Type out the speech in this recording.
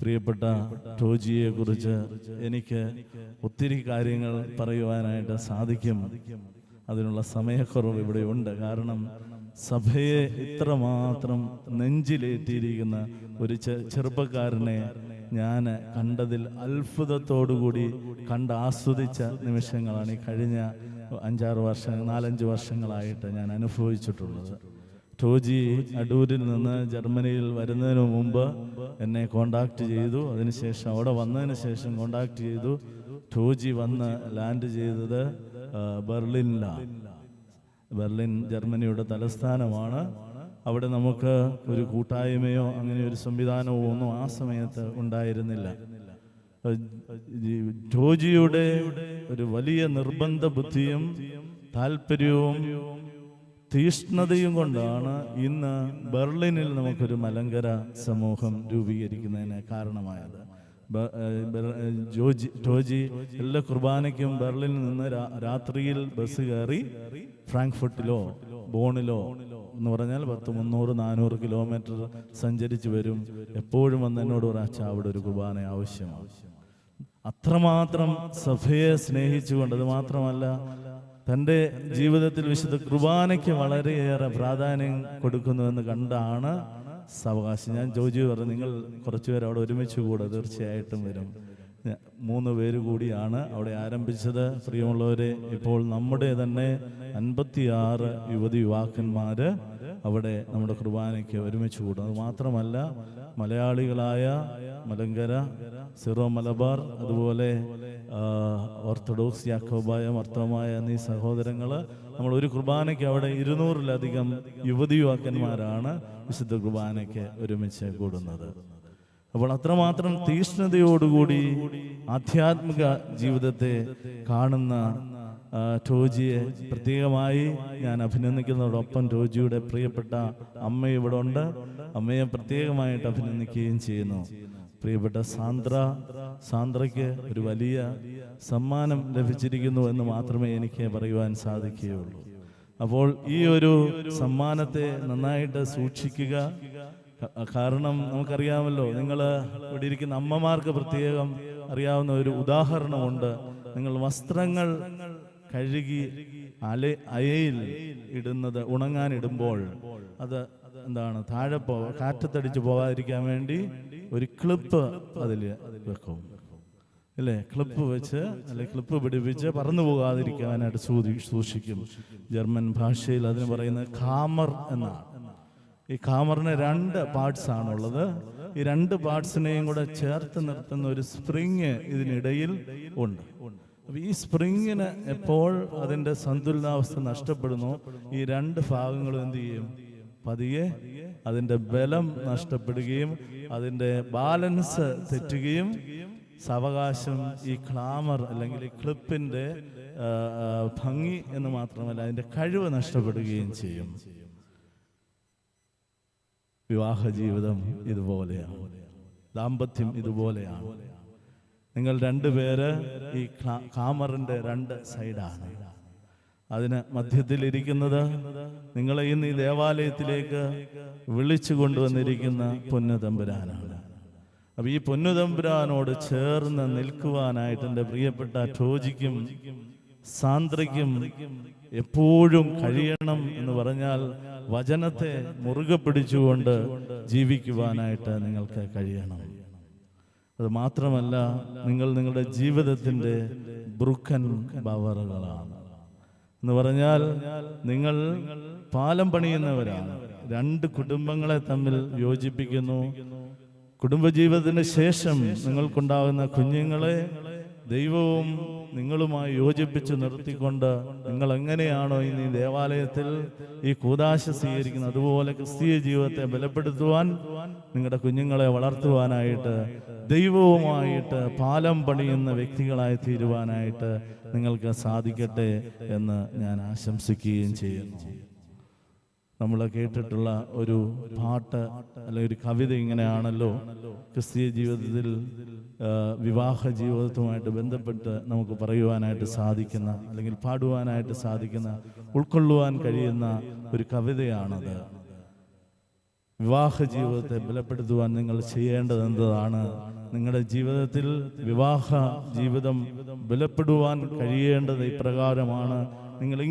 പ്രിയപ്പെട്ട ടോജിയെ കുറിച്ച് എനിക്ക് ഒത്തിരി കാര്യങ്ങൾ പറയുവാനായിട്ട് സാധിക്കും. അതിനുള്ള സമയക്കുറവ് ഇവിടെ ഉണ്ട്. കാരണം സഭയെ ഇത്രമാത്രം നെഞ്ചിലേറ്റിയിരിക്കുന്ന ഒരു ചെറുപ്പക്കാരനെ ഞാൻ കണ്ടതിൽ അത്ഭുതത്തോടുകൂടി ആസ്വദിച്ച നിമിഷങ്ങളാണ് ഈ കഴിഞ്ഞ 4-5 വർഷങ്ങളായിട്ട് ഞാൻ അനുഭവിച്ചിട്ടുള്ളത്. ടോജി അടൂരിൽ നിന്ന് ജർമ്മനിയിൽ വരുന്നതിന് മുമ്പ് എന്നെ കോണ്ടാക്ട് ചെയ്തു. അതിനുശേഷം അവിടെ വന്നതിന് ശേഷം കോണ്ടാക്ട് ചെയ്തു. ടോജി വന്ന് ലാൻഡ് ചെയ്തത് ബെർലിനിലാണ്. ബെർലിൻ ജർമ്മനിയുടെ തലസ്ഥാനമാണ്. അവിടെ നമുക്ക് ഒരു കൂട്ടായ്മയോ അങ്ങനെ ഒരു സംവിധാനമോ ഒന്നും ആ സമയത്ത് ഉണ്ടായിരുന്നില്ല. ടോജിയുടെ ഒരു വലിയ നിർബന്ധ ബുദ്ധിയും താല്പര്യവും തീഷ്ണതയും കൊണ്ടാണ് ഇന്ന് ബെർലിനിൽ നമുക്കൊരു മലങ്കര സമൂഹം രൂപീകരിക്കുന്നതിന് കാരണമായത്. ടോജി എല്ലാ കുർബാനയ്ക്കും ബെർലിനിൽ നിന്ന് രാത്രിയിൽ ബസ് കയറി ഫ്രാങ്ക്ഫർട്ടിലോ ബോണിലോ എന്ന് പറഞ്ഞാൽ 300-400 കിലോമീറ്റർ സഞ്ചരിച്ച് വരും. എപ്പോഴും വന്ന് എന്നോട് പറയാച്ച അവിടെ ഒരു കുർബാന ആവശ്യമാണ്. അത്രമാത്രം സഭയെ സ്നേഹിച്ചുകൊണ്ട്, അത് മാത്രമല്ല തൻ്റെ ജീവിതത്തിൽ വിശുദ്ധ കുർബാനയ്ക്ക് വളരെയേറെ പ്രാധാന്യം കൊടുക്കുന്നുവെന്ന് കണ്ടാണ് സാവകാശം. ഞാൻ ജോജി പറഞ്ഞു, നിങ്ങൾ കുറച്ചുപേർ അവിടെ ഒരുമിച്ച് കൂടെ തീർച്ചയായിട്ടും വരും. 3 പേര് കൂടിയാണ് അവിടെ ആരംഭിച്ചത്. പ്രിയമുള്ളവരെ, ഇപ്പോൾ നമ്മുടെ തന്നെ 56 യുവാക്കന്മാര് അവിടെ നമ്മുടെ കുർബാനയ്ക്ക് ഒരുമിച്ച് കൂടും. അത് മാത്രമല്ല മലയാളികളായ മലങ്കര, സിറോ മലബാർ, അതുപോലെ ഓർത്തഡോക്സ്, യാക്കോബായ, മർത്തോമായ എന്നീ സഹോദരങ്ങൾ നമ്മൾ ഒരു കുർബാനയ്ക്ക് അവിടെ 200-ലധികം യുവാക്കന്മാരാണ് വിശുദ്ധ കുർബാനയ്ക്ക് ഒരുമിച്ച് കൂടുന്നത്. അപ്പോൾ അത്രമാത്രം തീഷ്ണതയോടുകൂടി ആധ്യാത്മിക ജീവിതത്തെ കാണുന്ന ടോജിയെ പ്രത്യേകമായി ഞാൻ അഭിനന്ദിക്കുന്നതോടൊപ്പം ടോജിയുടെ പ്രിയപ്പെട്ട അമ്മ ഇവിടെ ഉണ്ട്. അമ്മയെ പ്രത്യേകമായിട്ട് അഭിനന്ദിക്കുകയും ചെയ്യുന്നു. പ്രിയപ്പെട്ട സാന്ദ്രയ്ക്ക് ഒരു വലിയ സമ്മാനം ലഭിച്ചിരിക്കുന്നു എന്ന് മാത്രമേ എനിക്ക് പറയുവാൻ സാധിക്കുകയുള്ളൂ. അപ്പോൾ ഈ ഒരു സമ്മാനത്തെ നന്നായിട്ട് സൂക്ഷിക്കുക. കാരണം നമുക്കറിയാമല്ലോ, നിങ്ങൾ ഇവിടെ ഇരിക്കുന്ന അമ്മമാർക്ക് പ്രത്യേകം അറിയാവുന്ന ഒരു ഉദാഹരണമുണ്ട്. നിങ്ങൾ വസ്ത്രങ്ങൾ കഴുകി അയയിൽ ഇടുന്നത്, ഉണങ്ങാനിടുമ്പോൾ അത് എന്താണ്, താഴെ കാറ്റത്തടിച്ച് പോകാതിരിക്കാൻ വേണ്ടി ഒരു ക്ലിപ്പ് അതിൽ വെക്കും, അല്ലേ? ക്ലിപ്പ് വെച്ച് അല്ലെ ക്ലിപ്പ് പിടിപ്പിച്ച് പറന്നു പോകാതിരിക്കാനായിട്ട് സൂക്ഷിക്കും. ജർമ്മൻ ഭാഷയിൽ അതിന് പറയുന്നത് ഖാമർ എന്നാണ്. ഈ ഖാമറിന് 2 പാർട്സ് ആണുള്ളത്. ഈ 2 പാർട്സിനെയും കൂടെ ചേർത്ത് നിർത്തുന്ന ഒരു സ്പ്രിങ് ഇതിനിടയിൽ ഉണ്ട്. അപ്പൊ ഈ സ്പ്രിങ്ങിന് എപ്പോൾ അതിന്റെ സന്തുലനാവസ്ഥ നഷ്ടപ്പെടുന്നു, ഈ 2 ഭാഗങ്ങളും എന്ത് ചെയ്യും? പതിയെ അതിന്റെ ബലം നഷ്ടപ്പെടുകയും അതിന്റെ ബാലൻസ് തെറ്റുകയും സാവകാശം ഈ ക്ലാമർ അല്ലെങ്കിൽ ഈ ക്ലിപ്പിന്റെ ഭംഗി എന്ന് മാത്രമല്ല അതിന്റെ കഴിവ് നഷ്ടപ്പെടുകയും ചെയ്യും. വിവാഹ ജീവിതം ഇതുപോലെയാണ്, ദാമ്പത്യം ഇതുപോലെയാണ്. നിങ്ങൾ 2 പേര് ഈ കാമറിന്റെ 2 സൈഡാണ്. അതിന് മധ്യത്തിലിരിക്കുന്നത് നിങ്ങളെ ഇന്ന് ഈ ദേവാലയത്തിലേക്ക് വിളിച്ചു കൊണ്ടുവന്നിരിക്കുന്ന പൊന്നുതമ്പുരാനാണ്. അപ്പൊ ഈ പൊന്നുതമ്പുരാനോട് ചേർന്ന് നിൽക്കുവാനായിട്ട് എൻ്റെ പ്രിയപ്പെട്ട ടോജിക്കും സാന്ദ്രയ്ക്കും എപ്പോഴും കഴിയണം എന്ന് പറഞ്ഞാൽ വചനത്തെ മുറുകെ പിടിച്ചുകൊണ്ട് ജീവിക്കുവാനായിട്ട് നിങ്ങൾക്ക് കഴിയണം. അത് മാത്രമല്ല, നിങ്ങൾ നിങ്ങളുടെ ജീവിതത്തിൻ്റെ ബ്രുക്കൻ ബവറുകളാണ് എന്ന് പറഞ്ഞാൽ നിങ്ങൾ പാലം പണിയുന്നവരാണ്. 2 കുടുംബങ്ങളെ തമ്മിൽ യോജിപ്പിക്കുന്നു. കുടുംബജീവിതത്തിന് ശേഷം നിങ്ങൾക്കുണ്ടാകുന്ന കുഞ്ഞുങ്ങളെ ദൈവവും നിങ്ങളുമായി യോജിപ്പിച്ച് നിർത്തിക്കൊണ്ട് നിങ്ങൾ എങ്ങനെയാണോ ഇന്ന് ഈ ദേവാലയത്തിൽ ഈ കൂദാശ സ്വീകരിക്കുന്നത്, അതുപോലെ ക്രിസ്തീയ ജീവിതത്തെ ബലപ്പെടുത്തുവാൻ, നിങ്ങളുടെ കുഞ്ഞുങ്ങളെ വളർത്തുവാനായിട്ട് ദൈവവുമായിട്ട് പാലം പണിയുന്ന വ്യക്തികളായി തീരുവാനായിട്ട് നിങ്ങൾക്ക് സാധിക്കട്ടെ എന്ന് ഞാൻ ആശംസിക്കുകയും ചെയ്യുന്നു. നമ്മൾ കേട്ടിട്ടുള്ള ഒരു പാട്ട് അല്ലെങ്കിൽ ഒരു കവിത ഇങ്ങനെയാണല്ലോ, ക്രിസ്തീയ ജീവിതത്തിൽ വിവാഹ ജീവിതവുമായിട്ട് ബന്ധപ്പെട്ട് നമുക്ക് പറയുവാനായിട്ട് സാധിക്കുന്ന അല്ലെങ്കിൽ പാടുവാനായിട്ട് സാധിക്കുന്ന, ഉൾക്കൊള്ളുവാൻ കഴിയുന്ന ഒരു കവിതയാണത്. വിവാഹ ജീവിതത്തെ ബലപ്പെടുത്തുവാൻ നിങ്ങൾ ചെയ്യേണ്ടത് എന്താണ്? നിങ്ങളുടെ ജീവിതത്തിൽ വിവാഹ ജീവിതം ബലപ്പെടുവാൻ കഴിയേണ്ടത് ഇപ്രകാരമാണ്. നിങ്ങൾ